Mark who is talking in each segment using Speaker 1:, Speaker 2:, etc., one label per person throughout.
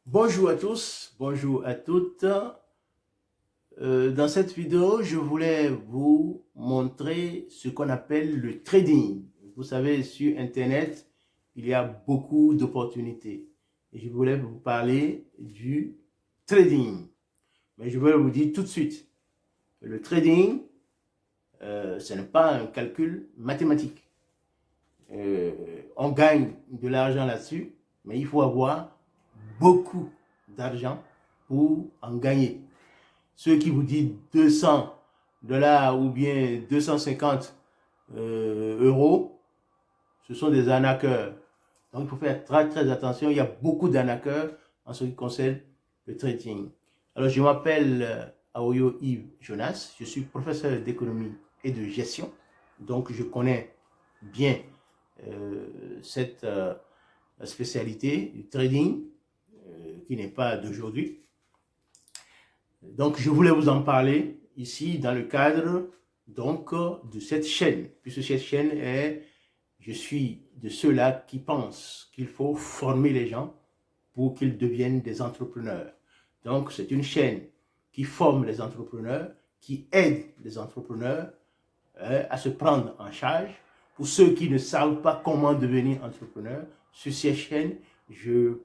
Speaker 1: Bonjour à tous, bonjour à toutes. Dans cette vidéo, je voulais vous montrer ce qu'on appelle le trading. Vous savez, sur Internet, il y a beaucoup d'opportunités. Et je voulais vous parler du trading. Mais je vais vous dire tout de suite, le trading, ce n'est pas un calcul mathématique. On gagne de l'argent là-dessus, mais il faut avoir beaucoup d'argent pour en gagner. Ceux qui vous disent 200 $ ou bien 250 euros, ce sont des arnaqueurs. Donc il faut faire très très attention. Il y a beaucoup d'arnaqueurs en ce qui concerne le trading. Alors je m'appelle Aoyo Yves Jonas. Je suis professeur d'économie et de gestion. Donc je connais bien cette spécialité du trading qui n'est pas d'aujourd'hui. Donc, je voulais vous en parler ici dans le cadre donc de cette chaîne, puisque cette chaîne est, je suis de ceux-là qui pensent qu'il faut former les gens pour qu'ils deviennent des entrepreneurs. Donc, c'est une chaîne qui forme les entrepreneurs, qui aide les entrepreneurs à se prendre en charge. Pour ceux qui ne savent pas comment devenir entrepreneur, sur cette chaîne, je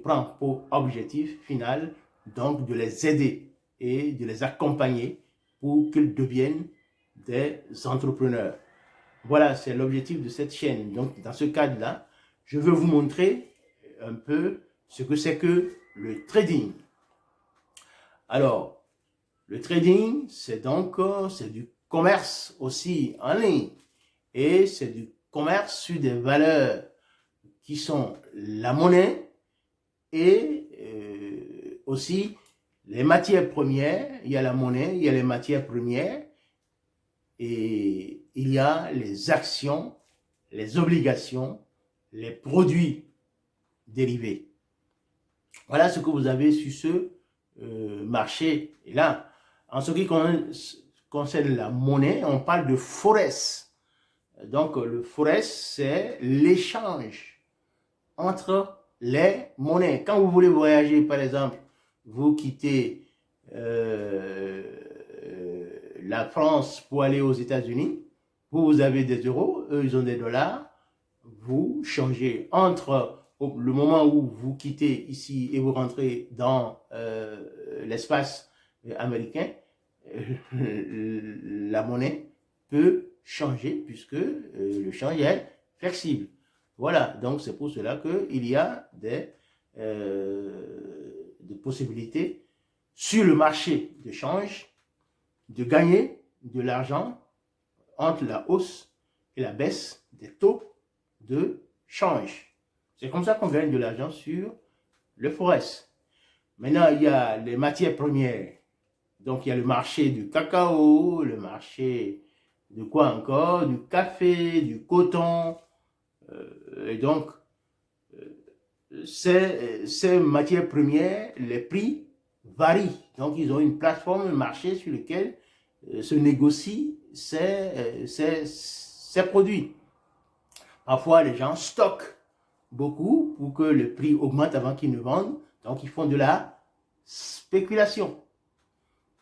Speaker 1: prends pour objectif final donc de les aider et de les accompagner pour qu'ils deviennent des entrepreneurs. Voilà, c'est l'objectif de cette chaîne. Donc, dans ce cadre-là, je veux vous montrer un peu ce que c'est que le trading. Alors, le trading, c'est donc c'est du commerce aussi en ligne et c'est du commerce sur des valeurs qui sont la monnaie et aussi les matières premières. Il y a la monnaie, il y a les matières premières et il y a les actions, les obligations, les produits dérivés. Voilà ce que vous avez sur ce marché. Et là, en ce qui concerne la monnaie, on parle de forex. Donc, le forex, c'est l'échange entre les monnaies. Quand vous voulez voyager, par exemple, vous quittez la France pour aller aux États-Unis, vous avez des euros, eux, ils ont des dollars, vous changez entre le moment où vous quittez ici et vous rentrez dans l'espace américain, la monnaie peut changer puisque le change est flexible. Voilà, donc c'est pour cela qu'il y a des possibilités sur le marché de change de gagner de l'argent entre la hausse et la baisse des taux de change. C'est comme ça qu'on gagne de l'argent sur le forex. Maintenant, il y a les matières premières. Donc, il y a le marché du cacao, le marché de quoi encore? Du café, du coton. Et donc, ces matières premières, les prix varient. Donc, ils ont une plateforme, un marché sur lequel se négocient ces produits. Parfois, les gens stockent beaucoup pour que le prix augmente avant qu'ils ne vendent. Donc, ils font de la spéculation.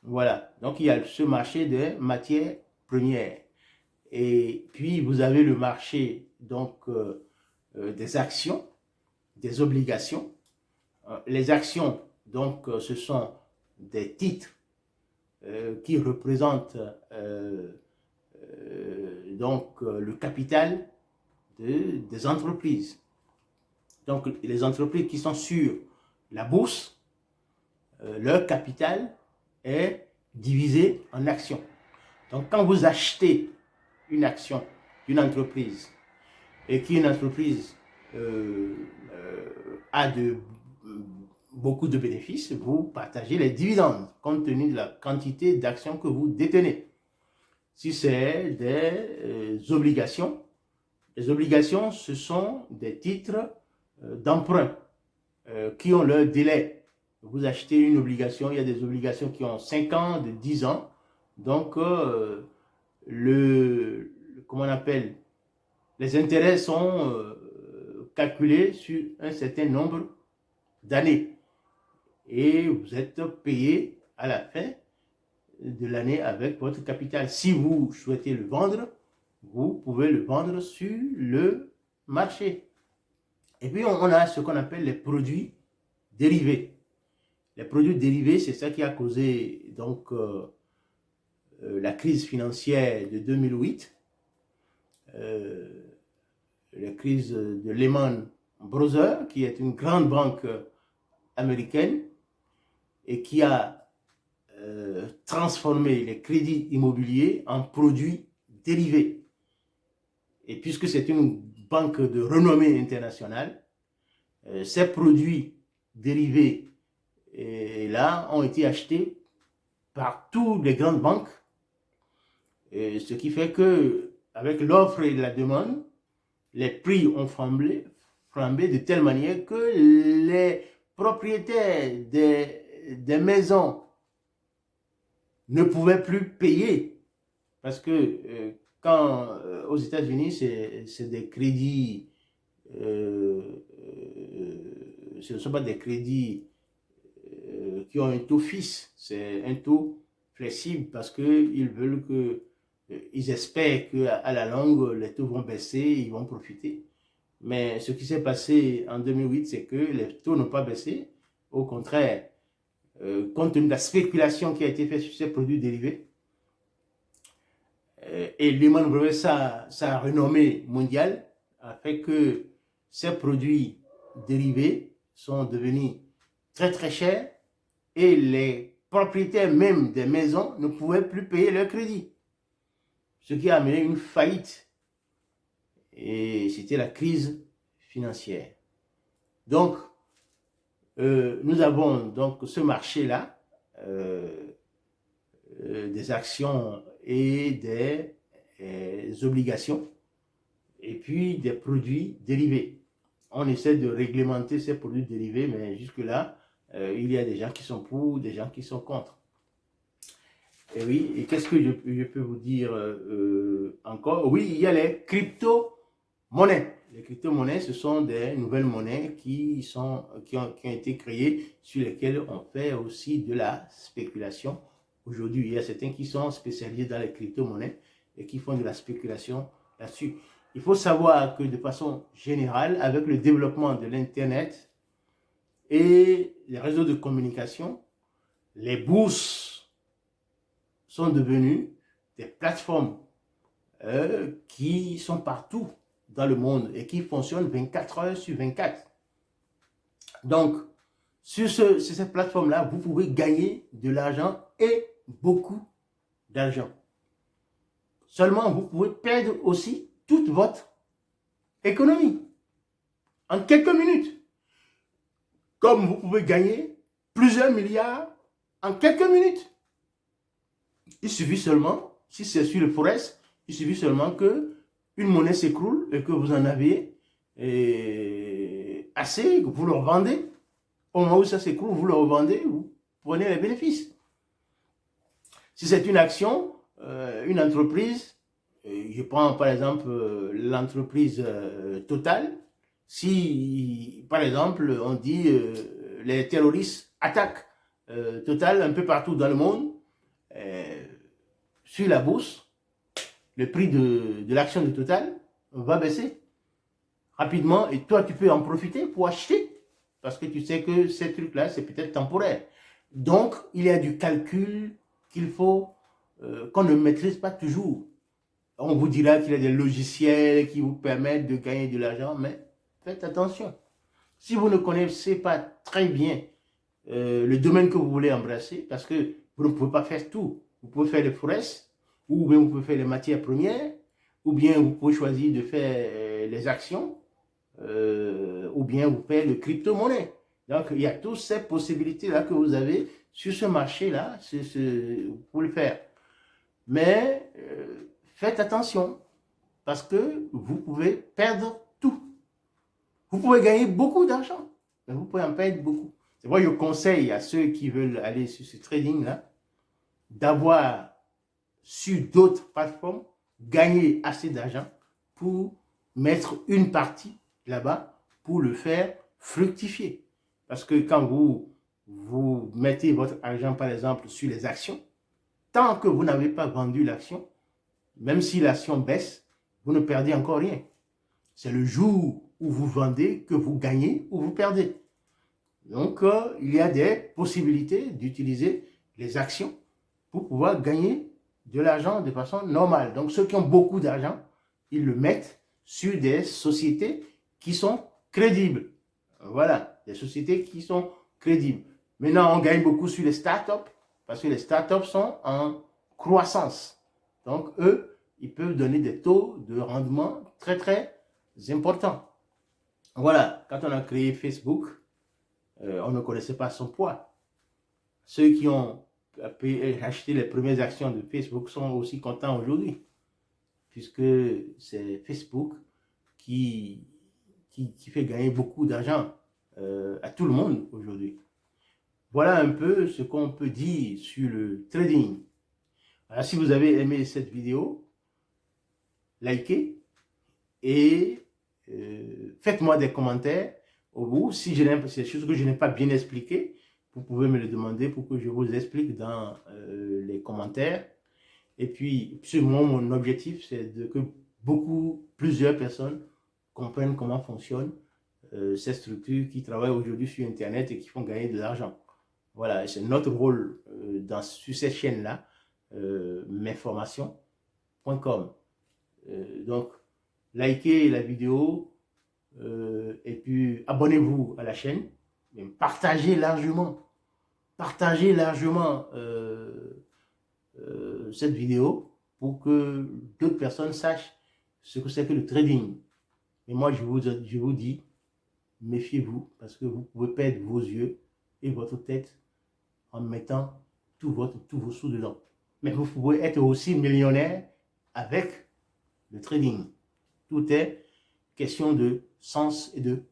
Speaker 1: Voilà. Donc, il y a ce marché des matières premières. Et puis, vous avez le marché donc, des actions, des obligations. Les actions, donc, ce sont des titres qui représentent donc, le capital des entreprises. Donc, les entreprises qui sont sur la bourse, leur capital est divisé en actions. Donc, quand vous achetez une action d'une entreprise et qu'une entreprise a beaucoup de bénéfices, vous partagez les dividendes compte tenu de la quantité d'actions que vous détenez. Si c'est des obligations, les obligations, ce sont des titres d'emprunt qui ont leur délai. Vous achetez une obligation, il y a des obligations qui ont 5 ans, de 10 ans. Donc, comment on appelle, les intérêts sont calculés sur un certain nombre d'année. Et vous êtes payé à la fin de l'année avec votre capital. Si vous souhaitez le vendre, vous pouvez le vendre sur le marché. Et puis, on a ce qu'on appelle les produits dérivés. Les produits dérivés, c'est ça qui a causé donc la crise financière de 2008, la crise de Lehman Brothers, qui est une grande banque américaine et qui a transformé les crédits immobiliers en produits dérivés. Et puisque c'est une banque de renommée internationale, ces produits dérivés là ont été achetés par toutes les grandes banques, ce qui fait que avec l'offre et la demande, les prix ont flambé de telle manière que les propriétaires des maisons ne pouvaient plus payer, parce que quand aux États-Unis, c'est des crédits, ce ne sont pas des crédits qui ont un taux fixe, c'est un taux flexible parce qu'ils veulent que, ils espèrent qu'à la longue, les taux vont baisser, ils vont profiter. Mais ce qui s'est passé en 2008, c'est que les taux n'ont pas baissé. Au contraire, compte tenu de la spéculation qui a été faite sur ces produits dérivés, et Lehman Brothers, sa renommée mondiale a fait que ces produits dérivés sont devenus très très chers et les propriétaires même des maisons ne pouvaient plus payer leur crédit. Ce qui a amené une faillite. Et c'était la crise financière. Donc, nous avons donc ce marché-là, des actions et des obligations, et puis des produits dérivés. On essaie de réglementer ces produits dérivés, mais jusque-là, il y a des gens qui sont pour, des gens qui sont contre. Et oui, et qu'est-ce que je peux vous dire encore? Oui, il y a les crypto-monnaies. Les crypto-monnaies, ce sont des nouvelles monnaies qui ont été créées, sur lesquelles on fait aussi de la spéculation. Aujourd'hui, il y a certains qui sont spécialisés dans les crypto-monnaies et qui font de la spéculation là-dessus. Il faut savoir que de façon générale, avec le développement de l'Internet et les réseaux de communication, les bourses sont devenues des plateformes qui sont partout dans le monde et qui fonctionnent 24 heures sur 24. Donc, sur cette plateforme-là, vous pouvez gagner de l'argent et beaucoup d'argent. Seulement, vous pouvez perdre aussi toute votre économie en quelques minutes. Comme vous pouvez gagner plusieurs milliards en quelques minutes. Il suffit seulement, si c'est sur le forex, il suffit seulement que une monnaie s'écroule et que vous en avez assez, que vous le revendez. Au moment où ça s'écroule, vous le revendez, vous prenez les bénéfices. Si c'est une action, une entreprise, je prends par exemple l'entreprise Total. Si par exemple on dit les terroristes attaquent Total un peu partout dans le monde, sur la bourse, le prix de l'action de Total va baisser rapidement et toi tu peux en profiter pour acheter parce que tu sais que ces trucs-là c'est peut-être temporaire. Donc il y a du calcul qu'il faut qu'on ne maîtrise pas toujours. On vous dira qu'il y a des logiciels qui vous permettent de gagner de l'argent, mais faites attention. Si vous ne connaissez pas très bien le domaine que vous voulez embrasser, parce que vous ne pouvez pas faire tout. Vous pouvez faire le forex, ou bien vous pouvez faire les matières premières, ou bien vous pouvez choisir de faire les actions, ou bien vous faites le crypto-monnaie. Donc, il y a toutes ces possibilités-là que vous avez sur ce marché-là, vous pouvez le faire. Mais faites attention, parce que vous pouvez perdre tout. Vous pouvez gagner beaucoup d'argent, mais vous pouvez en perdre beaucoup. C'est pourquoi je conseille à ceux qui veulent aller sur ce trading-là, d'avoir sur d'autres plateformes gagné assez d'argent pour mettre une partie là-bas pour le faire fructifier. Parce que quand vous mettez votre argent, par exemple, sur les actions, tant que vous n'avez pas vendu l'action, même si l'action baisse, vous ne perdez encore rien. C'est le jour où vous vendez que vous gagnez ou vous perdez. Donc, il y a des possibilités d'utiliser les actions pour pouvoir gagner de l'argent de façon normale. Donc, ceux qui ont beaucoup d'argent, ils le mettent sur des sociétés qui sont crédibles. Voilà, des sociétés qui sont crédibles. Maintenant, on gagne beaucoup sur les startups parce que les startups sont en croissance. Donc, eux, ils peuvent donner des taux de rendement très, très importants. Voilà, quand on a créé Facebook, on ne connaissait pas son poids. Ceux qui ont acheté les premières actions de Facebook sont aussi contents aujourd'hui, puisque c'est Facebook qui fait gagner beaucoup d'argent à tout le monde aujourd'hui. Voilà un peu ce qu'on peut dire sur le trading. Alors, si vous avez aimé cette vidéo, likez et faites-moi des commentaires au bout. Si j'ai des choses que je n'ai pas bien expliquées, vous pouvez me le demander pour que je vous explique dans les commentaires. Et puis, sûrement, mon objectif, c'est que plusieurs personnes comprennent comment fonctionnent ces structures qui travaillent aujourd'hui sur Internet et qui font gagner de l'argent. Voilà, c'est notre rôle sur cette chaîne-là, mesformations.com. Donc, likez la vidéo et puis abonnez-vous à la chaîne. Partagez largement cette vidéo pour que d'autres personnes sachent ce que c'est que le trading. Mais moi, je vous dis, méfiez-vous parce que vous pouvez perdre vos yeux et votre tête en mettant tous vos sous dedans. Mais vous pouvez être aussi millionnaire avec le trading. Tout est question de sens et de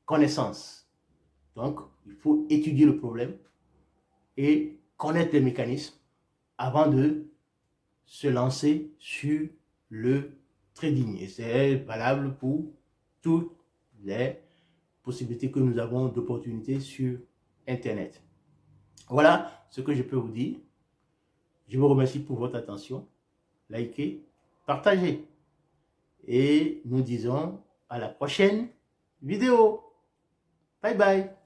Speaker 1: connaissance. Donc, il faut étudier le problème et connaître les mécanismes avant de se lancer sur le trading. Et c'est valable pour toutes les possibilités que nous avons d'opportunités sur Internet. Voilà ce que je peux vous dire. Je vous remercie pour votre attention. Likez, partagez. Et nous disons à la prochaine vidéo. Bye bye.